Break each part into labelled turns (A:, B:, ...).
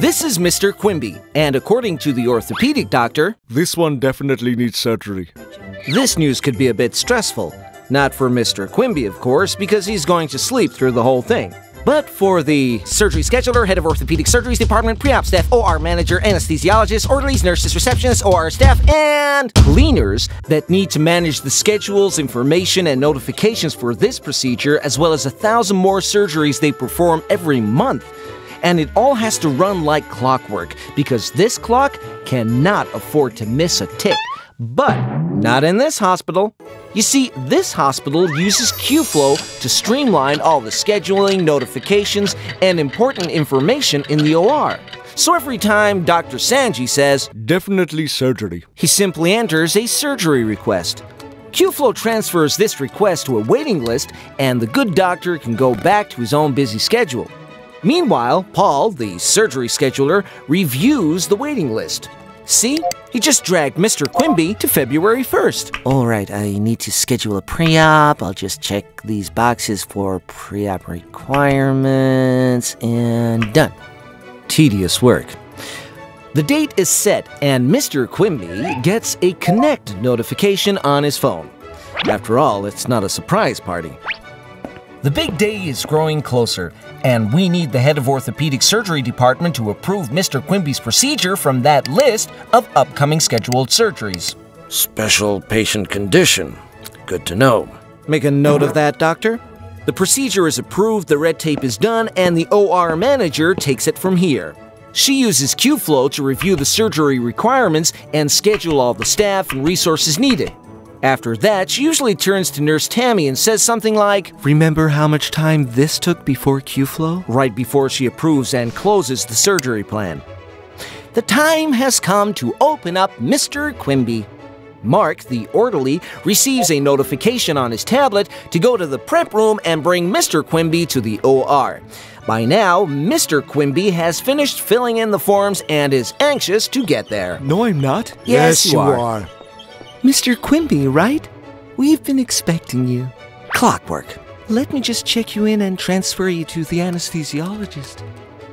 A: This is Mr. Quimby, and according to the orthopedic doctor,
B: this one definitely needs surgery.
A: This news could be a bit stressful. Not for Mr. Quimby, of course, because he's going to sleep through the whole thing. But for the surgery scheduler, head of orthopedic surgeries department, pre-op staff, OR manager, anesthesiologist, orderlies, nurses, receptionists, OR staff, and cleaners that need to manage the schedules, information, and notifications for this procedure, as well as 1,000 more surgeries they perform every month. And it all has to run like clockwork, because this clock cannot afford to miss a tick. But not in this hospital. You see, this hospital uses Q-Flow to streamline all the scheduling, notifications, and important information in the OR. So every time Dr. Sanji says,
B: definitely surgery,
A: he simply enters a surgery request. Q-Flow transfers this request to a waiting list, and the good doctor can go back to his own busy schedule. Meanwhile, Paul, the surgery scheduler, reviews the waiting list. See? He just dragged Mr. Quimby to February 1st. Alright, I need to schedule a pre-op. I'll just check these boxes for pre-op requirements, and done. Tedious work. The date is set, and Mr. Quimby gets a Connect notification on his phone. After all, it's not a surprise party. The big day is growing closer, and we need the head of orthopedic surgery department to approve Mr. Quimby's procedure from that list of upcoming scheduled surgeries.
C: Special patient condition. Good to know.
A: Make a note of that, doctor. The procedure is approved, the red tape is done, and the OR manager takes it from here. She uses Q-Flow to review the surgery requirements and schedule all the staff and resources needed. After that, she usually turns to Nurse Tammy and says something like, "Remember how much time this took before Q-Flow?" Right before she approves and closes the surgery plan. The time has come to open up Mr. Quimby. Mark, the orderly, receives a notification on his tablet to go to the prep room and bring Mr. Quimby to the OR. By now, Mr. Quimby has finished filling in the forms and is anxious to get there.
B: No, I'm not.
A: Yes, you are. Mr. Quimby, right? We've been expecting you. Clockwork. Let me just check you in and transfer you to the anesthesiologist.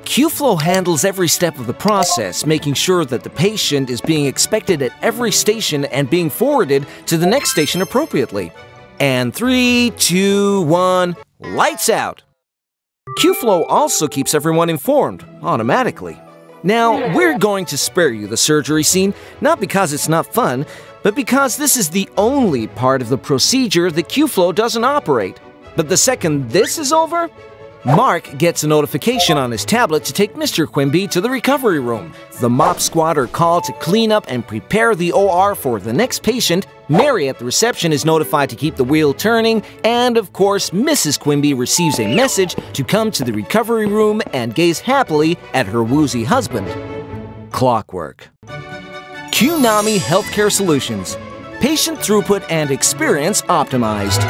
A: Q-Flow handles every step of the process, making sure that the patient is being expected at every station and being forwarded to the next station appropriately. And 3, 2, 1, lights out! Q-Flow also keeps everyone informed, automatically. Now, we're going to spare you the surgery scene, not because it's not fun, but because this is the only part of the procedure that Q-Flow doesn't operate. But the second this is over, Mark gets a notification on his tablet to take Mr. Quimby to the recovery room. The mop squad are called to clean up and prepare the OR for the next patient. Mary at the reception is notified to keep the wheel turning, and of course, Mrs. Quimby receives a message to come to the recovery room and gaze happily at her woozy husband. Clockwork. Q-nomy Healthcare Solutions. Patient throughput and experience optimized.